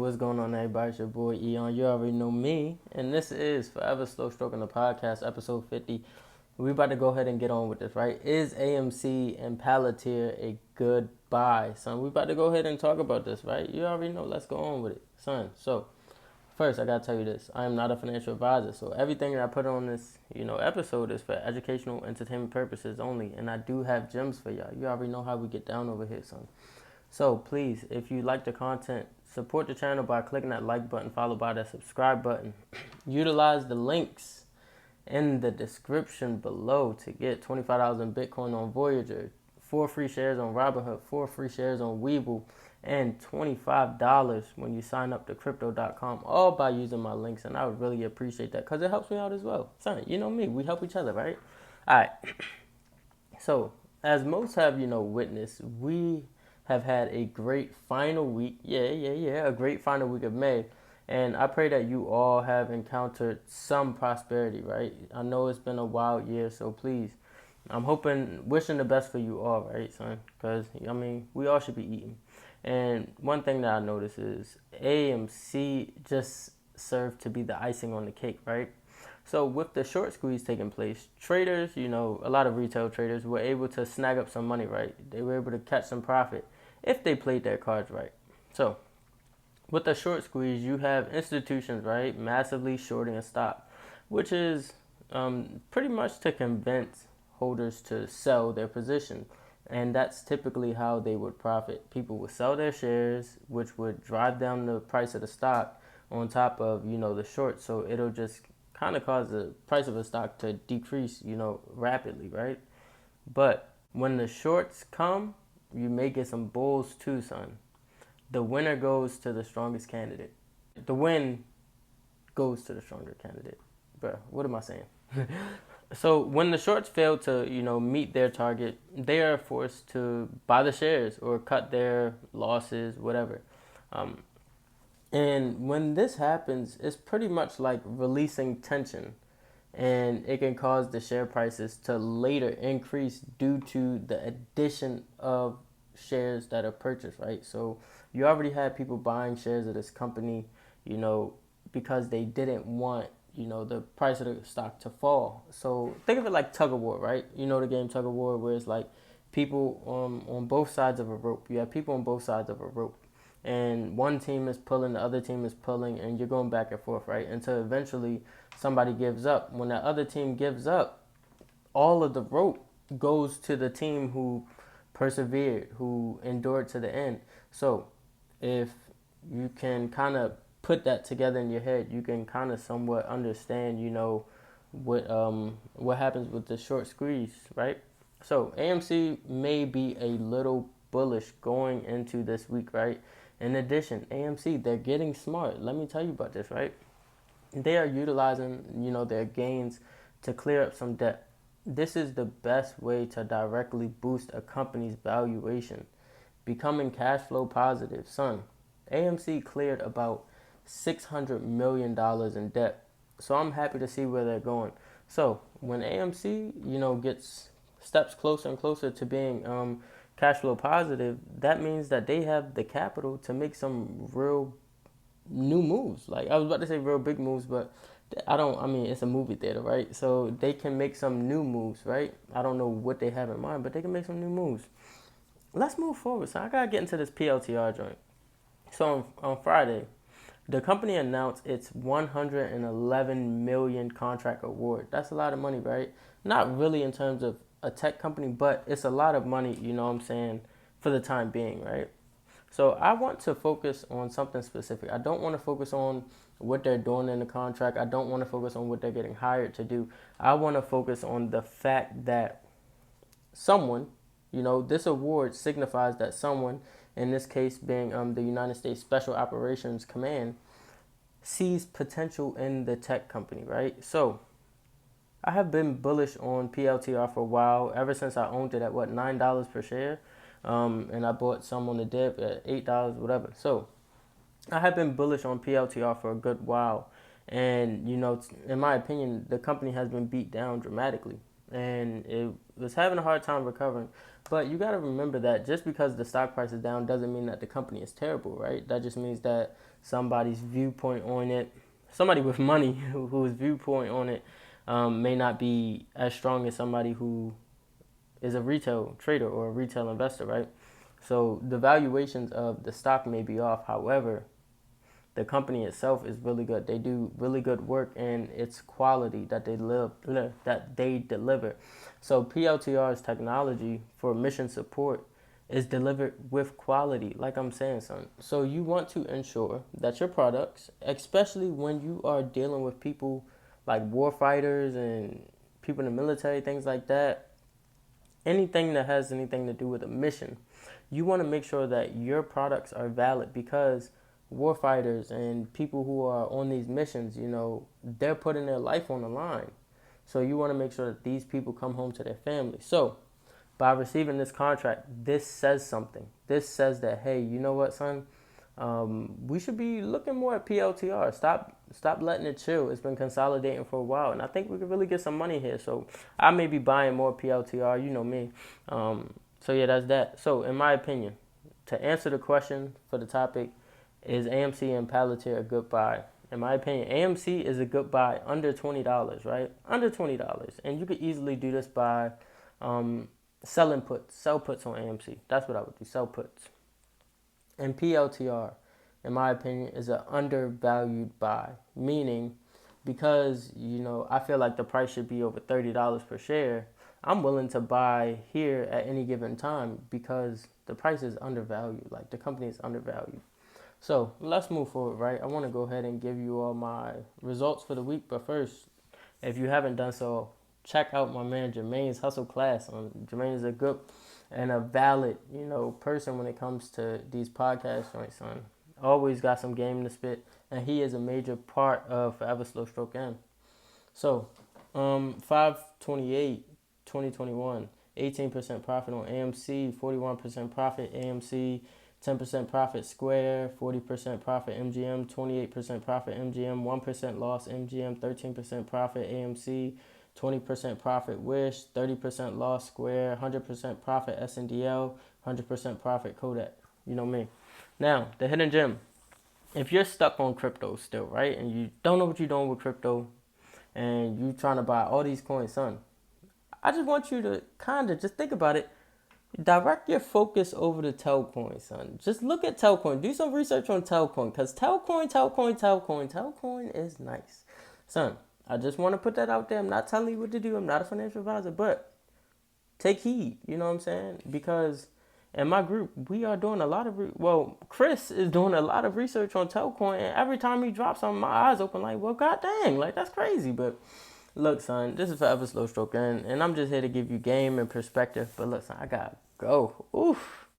what's going on, everybody? It's your boy Eon. You already know me, and this is Forever Slow Stroking the Podcast, episode 50. We about to go ahead and get on with this, right? Is AMC and Palantir a good buy, son? We about to go ahead and talk about this, right? You already know. Let's go on with it, son. So, first, I gotta tell you this: I am not a financial advisor, so everything that I put on this, episode is for educational, entertainment purposes only. And I do have gems for y'all. You already know how we get down over here, son. So please, if you like the content, support the channel by clicking that like button followed by that subscribe button. Utilize the links in the description below to get $25 in Bitcoin on Voyager, 4 free shares on Robinhood, 4 free shares on Webull, and $25 when you sign up to crypto.com, all by using my links. And I would really appreciate that because it helps me out as well. Son, you know me, we help each other, right? All right. So, as most have, witnessed, we have had a great final week. A great final week of May. And I pray that you all have encountered some prosperity, right? I know it's been a wild year, so please, I'm wishing the best for you all, right, son? Because, we all should be eating. And one thing that I noticed is AMC just served to be the icing on the cake, right? So with the short squeeze taking place, traders, a lot of retail traders were able to snag up some money, right? They were able to catch some profit if they played their cards right. So with the short squeeze, you have institutions, right, massively shorting a stock, which is pretty much to convince holders to sell their position. And that's typically how they would profit. People would sell their shares, which would drive down the price of the stock on top of, the short. So it'll just kind of cause the price of a stock to decrease, rapidly, right? But when the shorts come, you may get some bulls too, son. The winner goes to the strongest candidate. The win goes to the stronger candidate. Bruh, what am I saying? So when the shorts fail to, meet their target, they are forced to buy the shares or cut their losses, whatever. And when this happens, it's pretty much like releasing tension, and it can cause the share prices to later increase due to the addition of shares that are purchased, right? So you already had people buying shares of this company, because they didn't want, the price of the stock to fall. So think of it like tug of war, right? You know the game tug of war, where it's like people on both sides of a rope. You have people on both sides of a rope. And one team is pulling, the other team is pulling, and you're going back and forth, right? Until eventually somebody gives up. When that other team gives up, all of the rope goes to the team who persevered, who endured to the end. So if you can kind of put that together in your head, you can kind of somewhat understand, what happens with the short squeeze, right? So AMC may be a little bullish going into this week, right? In addition, AMC, they're getting smart. Let me tell you about this, right? They are utilizing, their gains to clear up some debt. This is the best way to directly boost a company's valuation. Becoming cash flow positive. Son, AMC cleared about $600 million in debt. So I'm happy to see where they're going. So when AMC, steps closer and closer to being cash flow positive, that means that they have the capital to make some real new moves. Like, I was about to say real big moves, but it's a movie theater, right? So they can make some new moves, right? I don't know what they have in mind, but they can make some new moves. Let's move forward. So I got to get into this PLTR joint. So on Friday, the company announced its $111 million contract award. That's a lot of money, right? Not really in terms of a tech company, but it's a lot of money, for the time being, right? So I want to focus on something specific. I don't want to focus on what they're doing in the contract. I don't want to focus on what they're getting hired to do. I want to focus on the fact that someone, this award signifies that someone, in this case being the United States Special Operations Command, sees potential in the tech company, right? So I have been bullish on PLTR for a while, ever since I owned it at $9 per share. And I bought some on the dip at $8, whatever. So I have been bullish on PLTR for a good while. And, in my opinion, the company has been beat down dramatically. And it was having a hard time recovering. But you got to remember that just because the stock price is down doesn't mean that the company is terrible, right? That just means that somebody's viewpoint on it, somebody with money whose viewpoint on it may not be as strong as somebody who is a retail trader or a retail investor, right? So the valuations of the stock may be off. However, the company itself is really good. They do really good work, and its quality that they deliver. So PLTR's technology for mission support is delivered with quality, like I'm saying, son. So you want to ensure that your products, especially when you are dealing with people like war fighters and people in the military, things like that, anything that has anything to do with a mission, you want to make sure that your products are valid, because warfighters and people who are on these missions, they're putting their life on the line. So you want to make sure that these people come home to their family. So by receiving this contract, this says something. This says that, hey, you know what, son? We should be looking more at PLTR. Stop letting it chill. It's been consolidating for a while, and I think we could really get some money here. So I may be buying more PLTR. You know me. So yeah, that's that. So in my opinion, to answer the question for the topic, is AMC and Palantir a good buy? In my opinion, AMC is a good buy under $20, right? Under $20, and you could easily do this by sell puts on AMC. That's what I would do. Sell puts. And PLTR, in my opinion, is an undervalued buy, meaning because, I feel like the price should be over $30 per share, I'm willing to buy here at any given time because the price is undervalued. Like, the company is undervalued. So let's move forward, right? I want to go ahead and give you all my results for the week. But first, if you haven't done so, check out my man Jermaine's Hustle class. Jermaine is a good and a valid, person when it comes to these podcasts, right, son? Always got some game to spit, and he is a major part of Forever Slow Stroke M. So, 5/28, 2021, 18% profit on AMC, 41% profit AMC, 10% profit Square, 40% profit MGM, 28% profit MGM, 1% loss MGM, 13% profit AMC, 20% profit Wish, 30% loss Square, 100% profit SNDL, 100% profit Kodak. You know me. Now, the hidden gem. If you're stuck on crypto still, right, and you don't know what you're doing with crypto, and you're trying to buy all these coins, son, I just want you to kind of just think about it. Direct your focus over to Telcoin, son. Just look at Telcoin. Do some research on Telcoin, because Telcoin is nice. Son, I just want to put that out there. I'm not telling you what to do. I'm not a financial advisor, but take heed. You know what I'm saying? Because in my group, we are doing a lot of, Chris is doing a lot of research on Telcoin, and every time he drops something, my eyes open like, well, god dang, like, that's crazy. But look, son, this is Forever Slow Stroke, and I'm just here to give you game and perspective. But look, son, I gotta go. Oof.